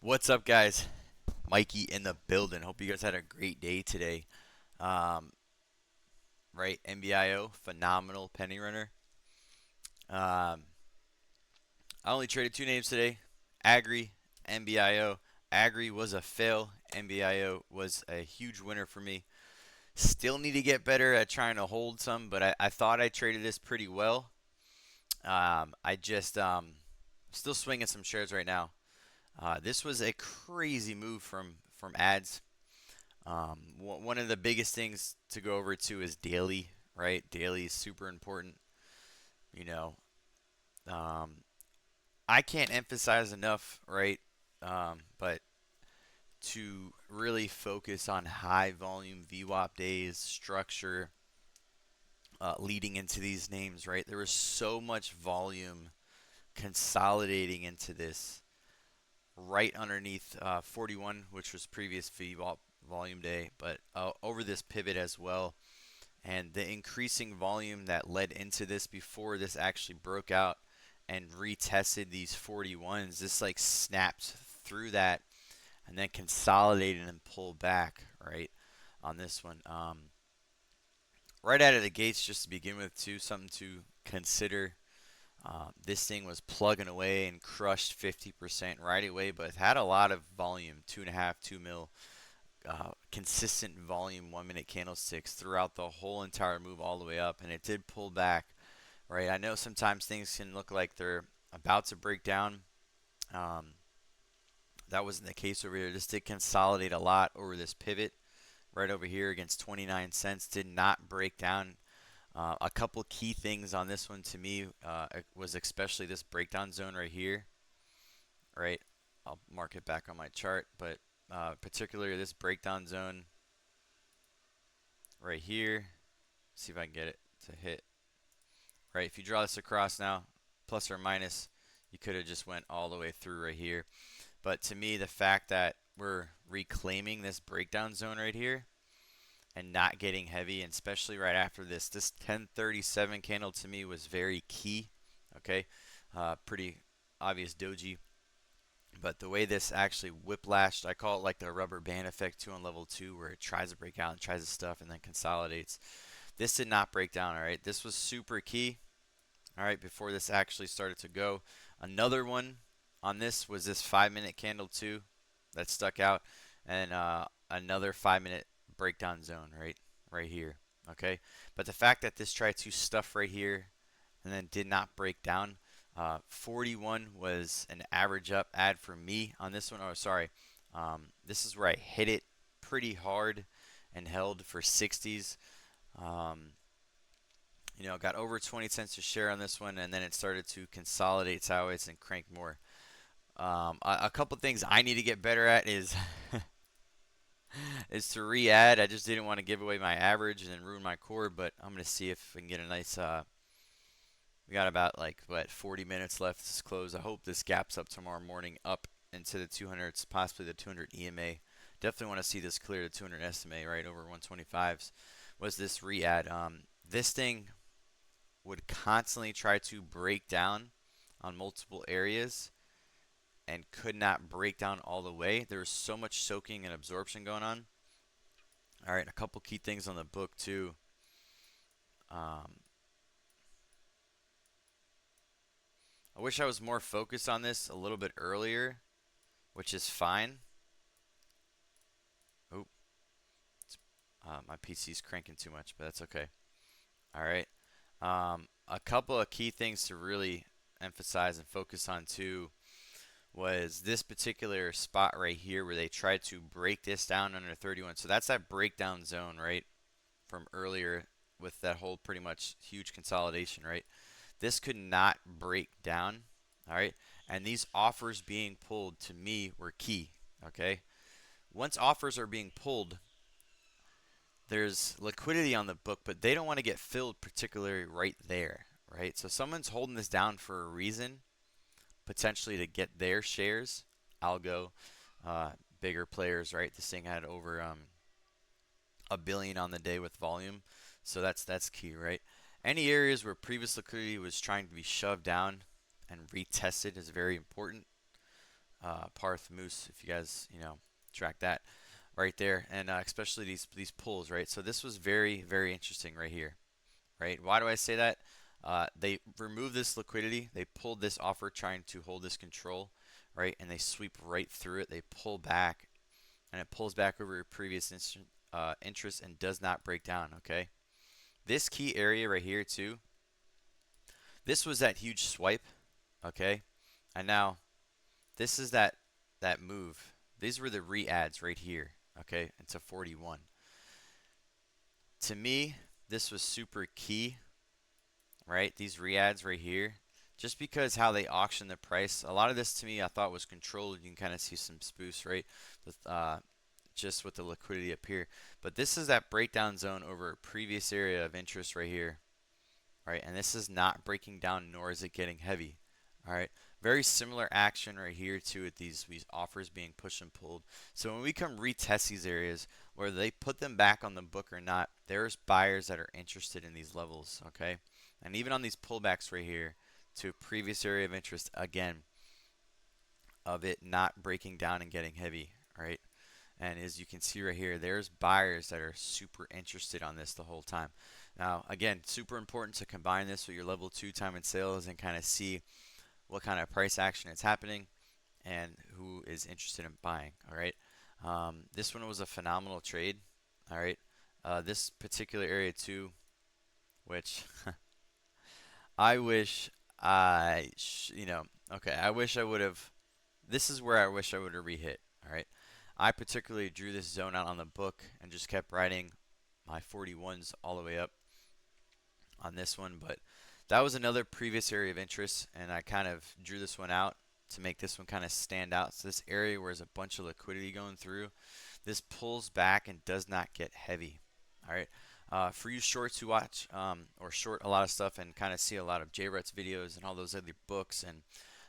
What's up, guys? Mikey in the building. Hope you guys had a great day today. Um, right, MBIO, phenomenal penny runner. Um, I only traded two names today: Agri, MBIO. Agri was a fail. MBIO was a huge winner for me. Still need to get better at trying to hold some, but I thought I traded this pretty well. I just still swinging some shares right now. This was a crazy move from ads. One of the biggest things to go over too is daily, right? Daily is super important. You know, um, I can't emphasize enough, right? But to really focus on high volume vwap days, structure, leading into these names, right? There was so much volume consolidating into this right underneath 41, which was previous vwap volume day, but over this pivot as well. And the increasing volume that led into this before this actually broke out and retested these 41s, this like snapped through that and then consolidated and pulled back, right, on this one. Right out of the gates, just to begin with, too, something to consider. This thing was plugging away and crushed 50% right away, but had a lot of volume, 2.5, 2 mil, consistent volume 1 minute candlesticks throughout the whole entire move all the way up, and it did pull back, right? I know sometimes things can look like they're about to break down. Um, that wasn't the case over here. This did consolidate a lot over this pivot right over here against 29 cents. Did not break down. A couple key things on this one to me was especially this breakdown zone right here, right? I'll mark it back on my chart, but particularly this breakdown zone right here. See if I can get it to hit. Right, if you draw this across now, plus or minus, you could have just went all the way through right here. But to me, the fact that we're reclaiming this breakdown zone right here and not getting heavy, and especially right after this 1037 candle to me was very key. Okay, pretty obvious doji. But the way this actually whiplashed, I call it like the rubber band effect too on level 2, where it tries to break out and tries to stuff and then consolidates. This did not break down, all right? This was super key, all right, before this actually started to go. Another one on this was this 5 minute candle too that stuck out, and another 5 minute breakdown zone right here, okay? But the fact that this tried to stuff right here and then did not break down. 41 was an average up ad for me on this one. Oh, sorry. This is where I hit it pretty hard and held for 60s. Um, got over 20 cents a share on this one, and then it started to consolidate sideways and crank more. A couple things I need to get better at is is to re-add. I just didn't want to give away my average and then ruin my core, but I'm going to see if we can get a nice we got about like 40 minutes left to close. I hope this gaps up tomorrow morning up into the 200s, possibly the 200 EMA. Definitely want to see this clear the 200 SMA right over 125s. Was this re-add? This thing would constantly try to break down on multiple areas and could not break down all the way. There was so much soaking and absorption going on. All right, a couple key things on the book too. Um, I wish I was more focused on this a little bit earlier, which is fine. Oh, my PC's cranking too much, but that's okay. All right. A couple of key things to really emphasize and focus on too was this particular spot right here where they tried to break this down under 31. So that's that breakdown zone, right, from earlier with that whole pretty much huge consolidation, right? This could not break down, all right? And these offers being pulled to me were key, okay? Once offers are being pulled, there's liquidity on the book, but they don't want to get filled particularly right there, right? So someone's holding this down for a reason, potentially to get their shares. Algo, bigger players, right? This thing had over a billion on the day with volume, so that's key, right? Any areas where previous liquidity was trying to be shoved down and retested is very important. Parth Moose, if you guys, track that right there, and especially these pulls, right? So this was very, very interesting right here, right? Why do I say that? They removed this liquidity. They pulled this offer trying to hold this control, right? And they sweep right through it. They pull back, and it pulls back over your previous interest and does not break down, okay? This key area right here too, this was that huge swipe, okay? And now this is that move. These were the re-adds right here, okay? Into 41. To me, this was super key, right? These re-adds right here, just because how they auction the price. A lot of this to me I thought was controlled. You can kind of see some spoofs, right? With just with the liquidity up here. But this is that breakdown zone over a previous area of interest right here, right? And this is not breaking down, nor is it getting heavy. All right, very similar action right here too with these offers being pushed and pulled. So when we come retest these areas, whether they put them back on the book or not, there's buyers that are interested in these levels, okay? And even on these pullbacks right here to a previous area of interest, again, of it not breaking down and getting heavy, right? And as you can see right here, there's buyers that are super interested on this the whole time. Now, again, super important to combine this with your level 2 time and sales and kind of see what kind of price action is happening and who is interested in buying. All right. This one was a phenomenal trade. All right. This particular area too, which I wish okay, I wish I would have, this is where I wish I would have re-hit. All right. I particularly drew this zone out on the book and just kept riding my 41s all the way up on this one, but that was another previous area of interest, and I kind of drew this one out to make this one kind of stand out. So this area where there's a bunch of liquidity going through, this pulls back and does not get heavy. All right. For you shorts who watch or short a lot of stuff and kind of see a lot of JRET's videos and all those other books, and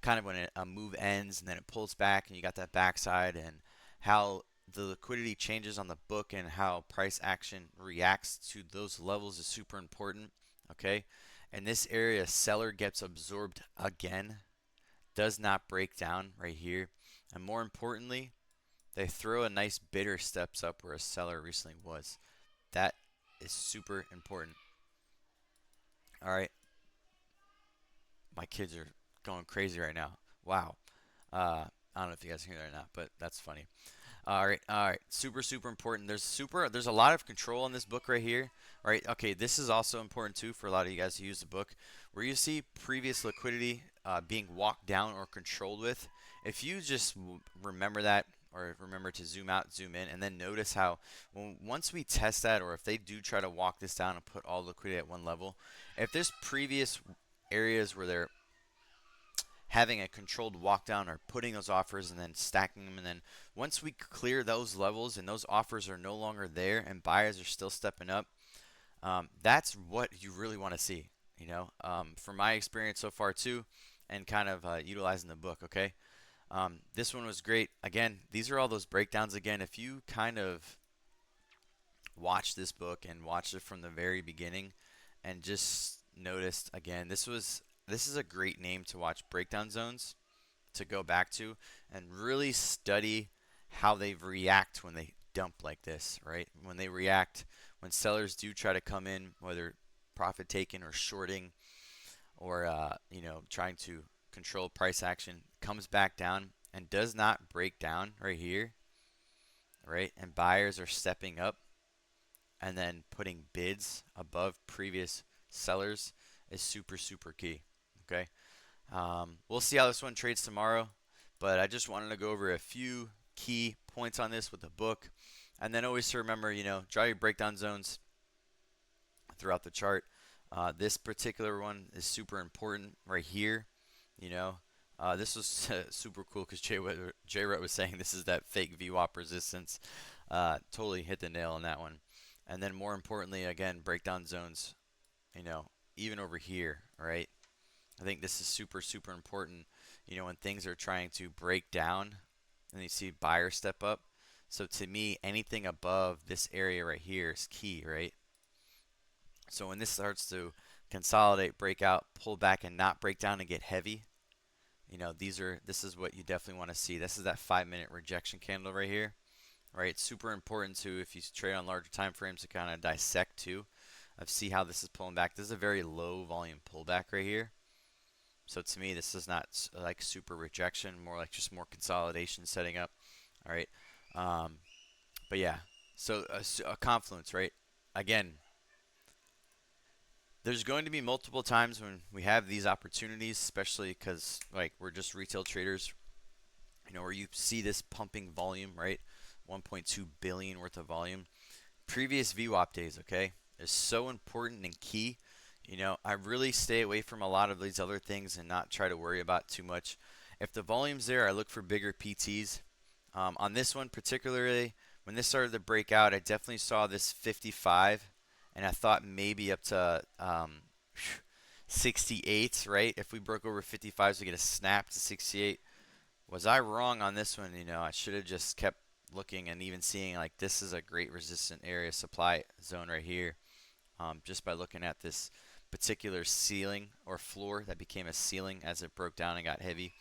kind of when a move ends and then it pulls back and you got that backside, and how the liquidity changes on the book and how price action reacts to those levels is super important. Okay. In this area, seller gets absorbed again, does not break down right here. And more importantly, they throw a nice bidder steps up where a seller recently was. That is super important. All right. My kids are going crazy right now. Wow. I don't know if you guys hear that or not, but that's funny. All right. Super, super important. There's a lot of control in this book right here. All right. Okay, this is also important too for a lot of you guys who use the book, where you see previous liquidity being walked down or controlled with. If you just remember that, or remember to zoom out, zoom in, and then notice how once we test that, or if they do try to walk this down and put all liquidity at one level, if there's previous areas where they're having a controlled walk down or putting those offers and then stacking them, and then once we clear those levels and those offers are no longer there and buyers are still stepping up, that's what you really want to see, from my experience so far too, and kind of utilizing the book. Okay. This one was great. Again, these are all those breakdowns. Again, if you kind of watch this book and watch it from the very beginning and just noticed, again, this is a great name to watch breakdown zones, to go back to and really study how they react when they dump like this, right? When they react, when sellers do try to come in, whether profit taking or shorting, or trying to control price action, comes back down and does not break down right here, right? And buyers are stepping up and then putting bids above previous sellers is super, super key. Okay. We'll see how this one trades tomorrow, but I just wanted to go over a few key points on this with the book, and then always to remember, draw your breakdown zones throughout the chart. This particular one is super important right here. This was super cool because J-Ret was saying this is that fake vwap resistance. Totally hit the nail on that one. And then more importantly, again, breakdown zones, even over here, right? I think this is super, super important, when things are trying to break down and you see buyers step up. So to me, anything above this area right here is key, right? So when this starts to consolidate, break out, pull back, and not break down and get heavy, this is what you definitely want to see. This is that 5-minute rejection candle right here, right? It's super important to, if you trade on larger time frames, to kind of dissect too, of see how this is pulling back. This is a very low volume pullback right here. So to me, this is not like super rejection, more like just more consolidation setting up. All right. Um, but yeah, so a confluence, right? Again, there's going to be multiple times when we have these opportunities, especially because like we're just retail traders, where you see this pumping volume, right? 1.2 billion worth of volume. Previous VWAP days, okay, is so important and key. I really stay away from a lot of these other things and not try to worry about too much. If the volume's there, I look for bigger PTs. On this one particularly, when this started to break out, I definitely saw this 55, and I thought maybe up to 68, right? If we broke over 55s, we get a snap to 68. Was I wrong on this one? I should have just kept looking and even seeing like this is a great resistant area supply zone right here. Just by looking at this particular ceiling or floor that became a ceiling as it broke down and got heavy.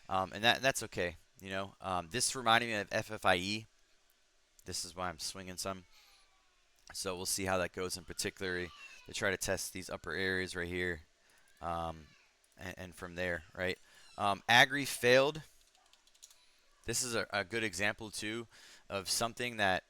And that's okay. This reminded me of FFIE. This is why I'm swinging some. So we'll see how that goes in particular. They try to test these upper areas right here. And from there, right? Agri failed. This is a good example too of something that,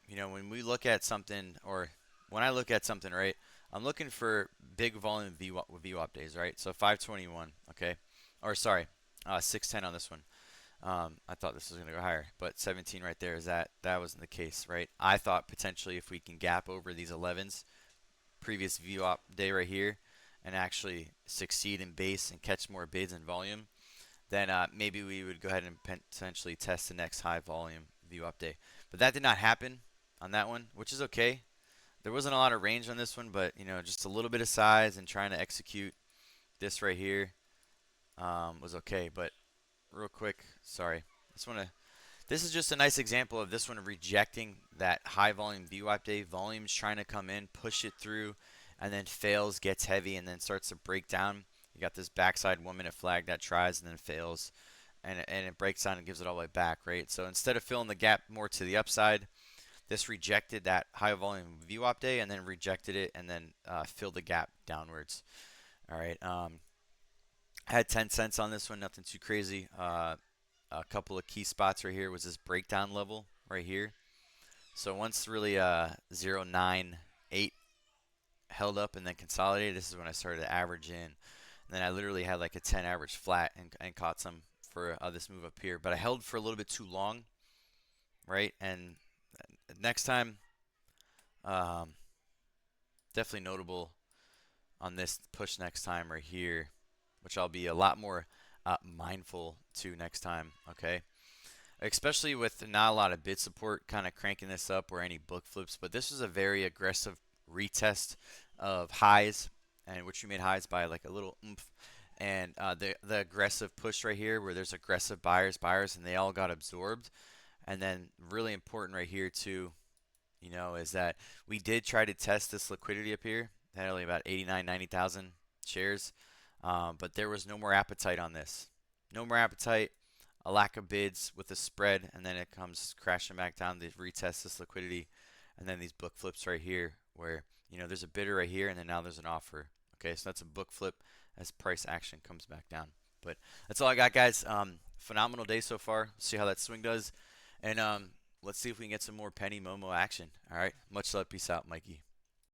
when we look at something, or when I look at something, right, I'm looking for big volume VWAP days, right? So 521, okay, or sorry, 610 on this one. I thought this was going to go higher, but 17 right there is that wasn't the case, right? I thought potentially if we can gap over these 11s, previous VWAP day right here, and actually succeed in base and catch more bids and volume, then maybe we would go ahead and potentially test the next high volume VWAP day. But that did not happen on that one, which is okay. There wasn't a lot of range on this one, but just a little bit of size and trying to execute this right here was okay. But real quick, sorry, this is just a nice example of this one rejecting that high volume VWAP day. Volume's trying to come in, push it through, and then fails, gets heavy, and then starts to break down. You got this backside 1-minute flag that tries and then fails, and it breaks down and gives it all the way back, right? So instead of filling the gap more to the upside, this rejected that high volume VWAP day and then rejected it and then filled the gap downwards. All right. I had 10 cents on this one, nothing too crazy. A couple of key spots right here was this breakdown level right here. So once really 0.98 held up and then consolidated, this is when I started to average in. And then I literally had like a 10 average flat and caught some for this move up here. But I held for a little bit too long, right? And next time, definitely notable on this push next time right here, which I'll be a lot more mindful to next time, okay? Especially with not a lot of bid support kind of cranking this up or any book flips, but this was a very aggressive retest of highs, and which we made highs by like a little oomph. And the aggressive push right here where there's aggressive buyers, and they all got absorbed. And then really important right here too, is that we did try to test this liquidity up here. Had only about 89, 90,000 shares, but there was no more appetite on this. No more appetite, a lack of bids with the spread, and then it comes crashing back down to retest this liquidity, and then these book flips right here where there's a bidder right here, and then now there's an offer. Okay, so that's a book flip as price action comes back down. But that's all I got, guys. Phenomenal day so far. See how that swing does, and let's see if we can get some more penny Momo action. All right, much love. Peace out, Mikey.